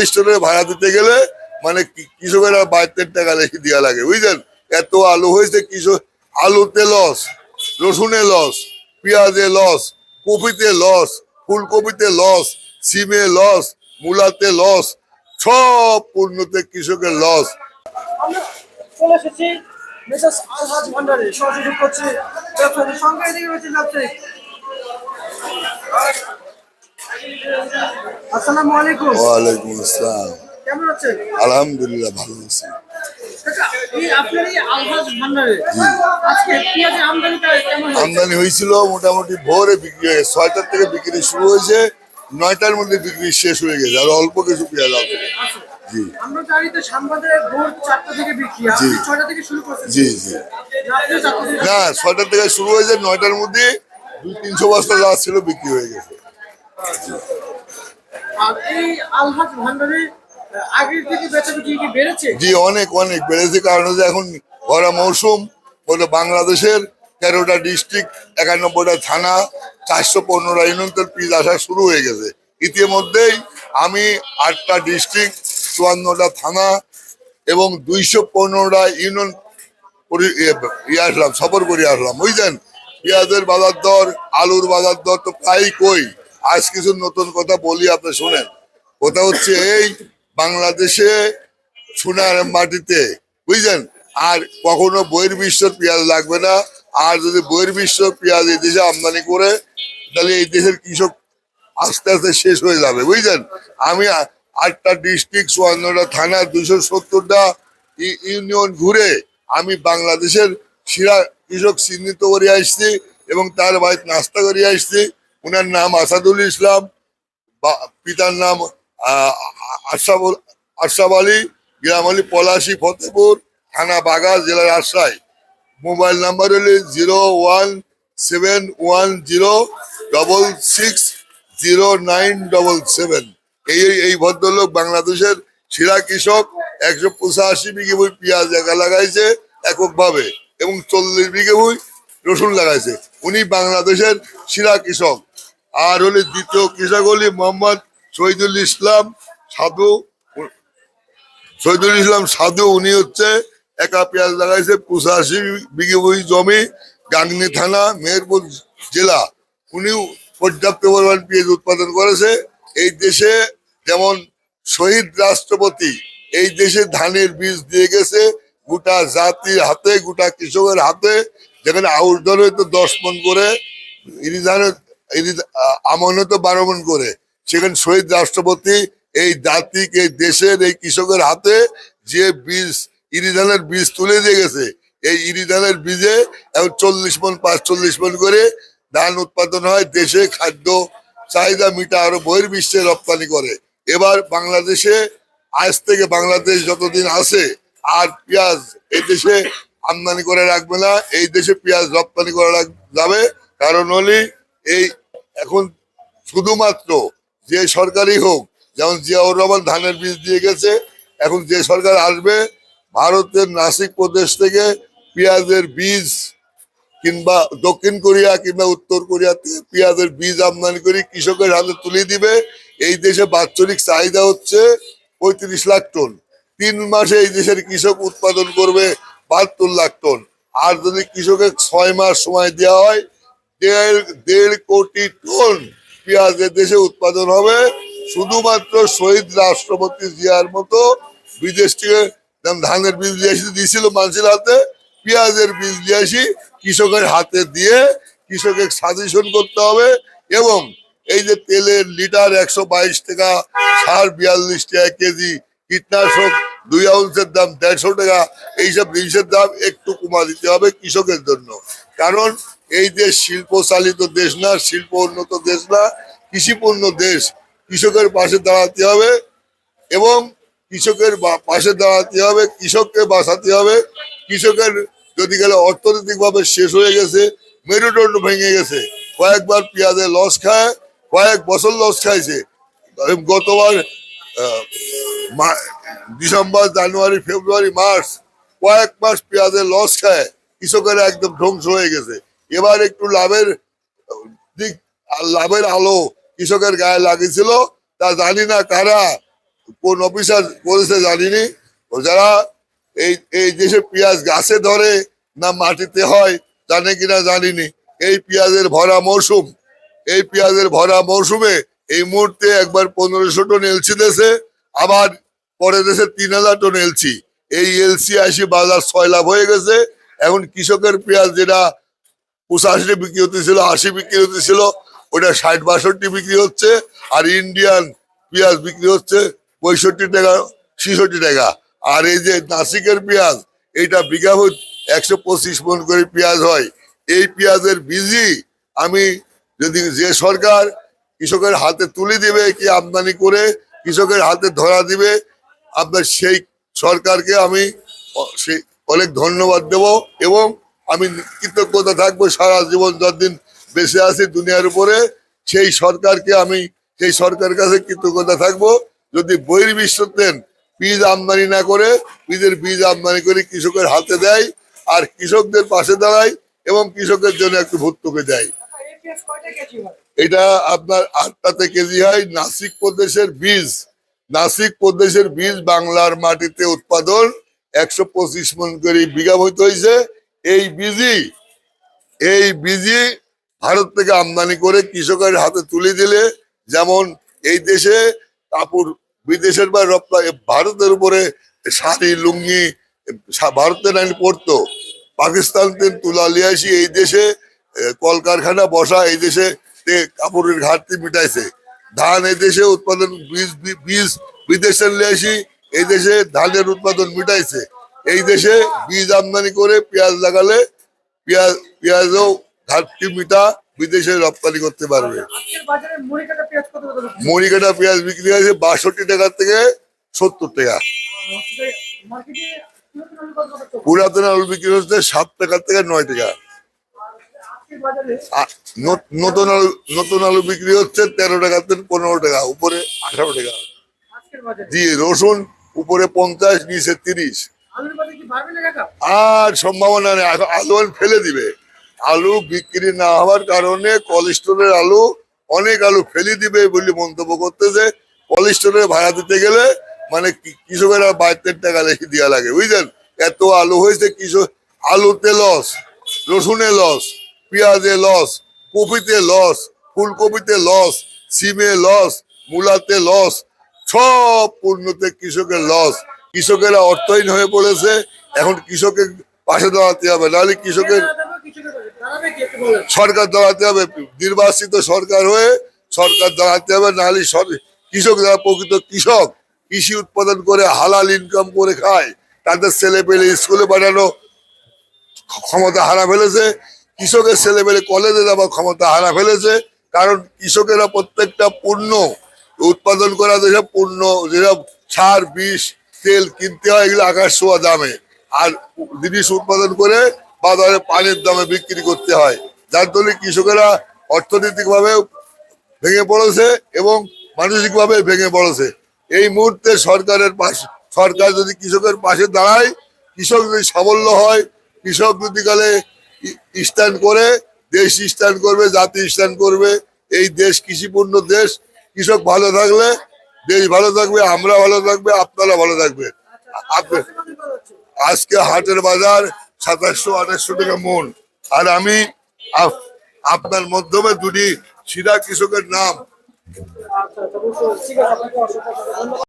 স্টোরে ভাড়া দিতে গেলে মানে কৃষকেরা 22 টাকা রেখে দেওয়া লাগে, বুঝলেন? এত আলু হয়েছে, কৃষক আলুতে লস, রসুনে লস, পেঁয়াজে লস, কপিতে লস, ফুলকপিতে লস, সিমে লস, মূলাতে লস, সব পণ্যতে কৃষকের লস। আমরা চলে এসেছি মেসার্স আলহাজ ভান্ডারে, সহযোগী করছি ব্যবসায়ীদের সঙ্গে। এদিকে রয়েছে ব্যবসায়ী। আসসালামু আলাইকুম। ওয়ালাইকুম আসসালাম। কেমন আছেন? আলহামদুলিল্লাহ ভালো আছি। আপনার এই আলহাজ ভান্ডারে আজকে পেঁয়াজের আমদানিটা কেমন হয়েছে? আমদানি হয়েছিল মোটামুটি ভোরে বিক্রি হয়ে 6টার থেকে বিক্রি শুরু হয়েছে, 9টার মধ্যে বিক্রি শেষ হয়ে গেছে, আর অল্প কিছু পেঁয়াজ আছে। জি আমরা জানি তো সাংবাদিক ভোর 4টা থেকে বিক্রি, আপনি 6টা থেকে শুরু করছেন। জি জি না, 6টার থেকে শুরু হয়েছে, 9টার মধ্যে 200-300 বস্তা যা ছিল বিক্রি হয়ে গেছে। আর এই আলহাজ ভান্ডারে আগের থেকে বেচাবিক্রি কি বেড়েছে? জি অনেক অনেক বেড়েছে, কারণ হচ্ছে এখন ভরা মৌসুম, বলে বাংলাদেশের 13টা ডিস্ট্রিক্ট, 91টা থানা, 415টা ইউনিয়ন পিস আসা শুরু হয়ে গেছে। ইতিমধ্যেই আমি 8টা ডিস্ট্রিক্ট, 54টা থানা এবং 215টা ইউনিয়ন আসলাম, সফর করে আসলাম, বুঝলেন? পেঁয়াজের বাজার দর, আলুর বাজার দর তো প্রায় কই। আজ কিছু নতুন কথা বলি, আপনি শোনেন। কথা হচ্ছে এই বাংলাদেশে সোনার মাটিতে, বুঝলেন, আর কখনো বহির্বিশ্বের পেঁয়াজ লাগবে না। আর যদি বহির্বিশ্ব পেঁয়াজ এই দেশে আমদানি করে, তাহলে এই দেশের কৃষক আস্তে আস্তে শেষ হয়ে যাবে, বুঝলেন? আমি 8টা ডিস্ট্রিক্ট, 54টা থানা, 270টা ইউনিয়ন ঘুরে আমি বাংলাদেশের সেরা কৃষক চিহ্নিত করে আসছি এবং তার বাড়িতে নাস্তা করে আসছি। ওনার নাম আসাদুল ইসলাম, পিতার নাম আশরাফ আলী, গ্রাম আলী পলাশী, ফতেপুর, থানা বাগা, জেলা রাজশাহী। মোবাইল নাম্বার হলে 01710660977। এই ভদ্রলোক বাংলাদেশের সেরা কৃষক। 185 বিঘে বই পেঁয়াজ একা লাগাইছে এককভাবে এবং 40 বিঘে বই রসুন লাগাইছে। উনি বাংলাদেশের সেরা কৃষক। আর হলে দ্বিতীয় কৃষক হলি মোহাম্মদ শহীদুল ইসলাম সাধু। উনি হচ্ছে একা পেঁয়াজ লাগাইছে 85 বিঘে বই জমি, গাংনী থানা, মেহেরপুর জেলা। উনিও পর্যাপ্ত পরিমাণ পেঁয়াজ উৎপাদন করেছে। এই দেশে যেমন শহীদ রাষ্ট্রপতি এই দেশে ধানের বীজ দিয়ে গেছে গোটা জাতির হাতে, গোটা কৃষকের হাতে। যেখানে আউশ ধান হয়তো 10 মণ করে, আমন হয়তো 12 মণ করে, সেখানে শহীদ রাষ্ট্রপতি এই জাতিক, এই দেশের, এই কৃষকের হাতে যে বীজ, ইরি ধানের বীজ তুলে দিয়ে গেছে, এই ইরি ধানের বীজে এখন 40 মণ 45 মণ করে ধান উৎপাদন হয়। দেশে খাদ্য চাহিদা মিটা আরো বহির্বিশ্বে রপ্তানি করে। এবার বাংলাদেশে আজ থেকে বাংলাদেশ যতদিন আছে আর পেঁয়াজ এই দেশে আমদানি করে রাখবে না, এই দেশে পেঁয়াজ রপ্তানি করা যাবে। কারণ হলি এই এখন শুধুমাত্র যে সরকারই হোক, যেমন জিয়াউর রহমান ধানের বীজ দিয়ে গেছে, এখন যে সরকার আসবে ভারতের নাসিক প্রদেশ থেকে পেঁয়াজের বীজ কিংবা দক্ষিণ কোরিয়া কিংবা উত্তর কোরিয়া থেকে পেঁয়াজের বীজ আমদানি করে কৃষকের হাতে তুলে দিবে। এই দেশে বাৎসরিক চাহিদা হচ্ছে 35 লাখ টন। 3 মাসে এই দেশের কৃষক উৎপাদন করবে 72 লাখ টন। আর যদি কৃষকের 6 মাস সময় দেওয়া হয়, 1.5 কোটি টন পেঁয়াজ দেশে উৎপাদন হবে। শুধুমাত্র শহীদ রাষ্ট্রপতি জিয়ার মতো বিদেশ থেকে ধানের বীজ দিয়ে আসি দিয়েছিল মানুষের হাতে, পেঁয়াজের বীজ দিয়ে আসি কৃষকের হাতে দিয়ে কৃষকের সাজেশন করতে হবে। এবং এই যে তেলের লিটার 122 টাকা, সার 42 টাকা কেজি, কীটনাশক 2 আউন্সের দাম 150 টাকা, এইসব জিনিসের দাম একটু কমা দিতে হবে কৃষকের জন্য। কারণ এই দেশ শিল্প চালিত দেশ না, শিল্প উন্নত দেশ না, কৃষিপূর্ণ দেশ। কৃষকের পাশে দাঁড়াতে হবে এবং কৃষকের পাশে দাঁড়াতে হবে, কৃষককে বাঁচাতে হবে। কৃষকের যদি গেলে অর্থনৈতিক ভাবে শেষ হয়ে গেছে, মেরুদণ্ড ভেঙে গেছে, কয়েকবার পেঁয়াজে লস খায়, কয়েক বছর লস খাইছে। গতবার ডিসেম্বর, জানুয়ারি, ফেব্রুয়ারি, মার্চ কয়েক মাস পেঁয়াজে লস খায়, কৃষকেরা একদম ধ্বংস হয়ে গেছে। এবার একটু লাভের দিক, লাভের আলো কৃষকের গায়ে লাগিয়েছিল, তা জানি না কারা কোন অফিসার করেছে জানিনি। ও যারা এই এই দেশে পেঁয়াজ গাছে ধরে না মাটিতে হয় জানে কিনা জানিনি। এই পেঁয়াজের ভরা মৌসুম, এই পেঁয়াজের ভরা মৌসুমে এই মুহূর্তে একবার 1500 টন এলসি দেশে, আবার পরে দেশে 3000 টন এলসি। এই এলসি আসি বাজার 6 লাখ হয়ে গেছে। এখন কৃষকের পেঁয়াজ যেটা 85 বিক্রি হতেছিল, 80 বিক্রি হতেছিল, ওটা 60-62 বিক্রি হচ্ছে। আর ইন্ডিয়ান পেঁয়াজ বিক্রি হচ্ছে 65 টাকা, 66 টাকা। আর এই যে নাসিকের পেঁয়াজ, এইটা বিঘা প্রতি 125 মণ করে পেঁয়াজ হয়। এই পেঁয়াজের বীজই আমি যদি যে সরকার কৃষকের হাতে তুলে দিবে কি আমদানি করে কৃষকের হাতে ধরা দিবে, আপনার সেই সরকারকে আমি অনেক ধন্যবাদ দেব এবং আমি কৃতজ্ঞতা থাকবো সারা জীবন যতদিন বেঁচে আছি দুনিয়ার উপরে। সেই সরকারকে আমি সেই সরকারের কাছে কৃতজ্ঞতা থাকবো যদি বহির্বিশ্বের বীজ আমদানি না করে বীজের বীজ আমদানি করে কৃষকের হাতে দেয় আর কৃষকদের পাশে দাঁড়ায় এবং কৃষকের জন্য একটু ভর্তুকি দেয়। এই পেঁয়াজ কয়টা কেজি হয়? এটা আপনার 8টাতে কেজি হয়। নাসিক প্রদেশের বীজ, নাসিক প্রদেশের বীজ বাংলার মাটিতে উৎপাদন 125 মণ করে বিঘা হইতে হয়েছে। এই বীজই ভারত থেকে আমদানি করে কৃষকের হাতে তুলে দিলে, যেমন এই দেশে কাপড় বিদেশের বা রপ্তানি ভারতের উপরে শাড়ি লুঙ্গি ভারতের আইন পড়তো, পাকিস্তান থেকে তুলা লিয়ে আসি এই দেশে কলকারখানা বসা এই দেশে কাপড়ের ঘাটতি মিটাইছে। ধান এই দেশে উৎপাদন বীজ বিদেশে নিয়ে আসি এই দেশে ধানের উৎপাদন মিটাইছে। এই দেশে বীজ আমদানি করে পেঁয়াজ লাগালে পেঁয়াজও ঘাটতি মিটা বিদেশে রপ্তানি করতে পারবে। আজকের বাজারে মুড়ি কাটা পেঁয়াজ কত করে যাচ্ছে? মুড়ি কাটা পেঁয়াজ বিক্রি হয়েছে 62 টাকা থেকে 70 টাকা। মার্কেটে নতুন আলু কত করে চলছে? পুরাতন আলু বিক্রি হচ্ছে 7 টাকা থেকে 9 টাকা। আজকের বাজারে নতুন আলু বিক্রি হচ্ছে 13 টাকা থেকে 15 টাকা, উপরে 18 টাকা। আজকের বাজারে জি, রসুন উপরে 50, নিচে 30। আলুর বাজার কি বাড়বে না কাকা? আর সম্ভাবনা নেই, এখন আলু ফেলে দিবে। আলু বিক্রি না হওয়ার কারণে কোলেস্টোরের আলু, অনেক আলু ফেলে দিবে বলে মন্তব্য করতেছে। কোলেস্টোরের ভাড়া দিতে গেলে মানে কৃষকেরা 22 টাকা লেখি দেওয়া লাগে, বুঝলেন? এত আলু হয়েছে, কৃষক আলুতে লস, রসুনে লস, পেঁয়াজে লস, কপিতে লস, ফুলকপিতে লস, সিমে লস, মূলাতে লস, সব পণ্যতে কৃষকের লস। কৃষকেরা অর্থহীন হয়ে পড়েছে। এখন কৃষকের পাশে দাঁড়াতে হবে, নাহলে কৃষকের দাঁড়াবে কি একটু বলেন? সরকার দাঁড়াতে হবে। নির্বাচিত সরকার হয়ে সরকার দাঁড়াতে হবে, নাহলে কৃষক যারা প্রকৃত কৃষক কৃষি উৎপাদন করে হালাল ইনকাম করে খায়, তাদের ছেলে পেলে স্কুলে পাঠানো ক্ষমতা হারা ফেলেছে। কৃষকের ছেলে পেলে কলেজে যাওয়ার ক্ষমতা হারা ফেলেছে। কারণ কৃষকেরা প্রত্যেকটা পণ্য উৎপাদন করা যেসব পণ্য, যেসব সার বিষ তেল কিনতে হয়, এগুলো আকাশ ছোঁয়া দামে, আর জিনিস উৎপাদন করে বাজারে পানির দামে বিক্রি করতে হয়, যার জন্য কৃষকেরা অর্থনৈতিকভাবে ভেঙে পড়েছে এবং মানসিকভাবে ভেঙে পড়েছে। এই মুহূর্তে সরকার যদি কৃষকের পাশে দাঁড়ায়, কৃষক যদি সাবল্য হয়, কৃষক যদি কালে স্ট্যান্ড করে, দেশ স্ট্যান্ড করবে, জাতি স্ট্যান্ড করবে। এই দেশ কৃষিপূর্ণ দেশ। কৃষক ভালো থাকলে দেশ ভালো থাকবে, আমরা ভালো থাকবে, আপনারা ভালো থাকবেন। আপনি আজকে হাটের বাজার 2700-2800 টাকা মন। আর আমি আপনার মাধ্যমে দুটি সিরা কৃষকের নাম আচ্ছা, ঠিক আছে, আপনাকে অসংখ্য ধন্যবাদ।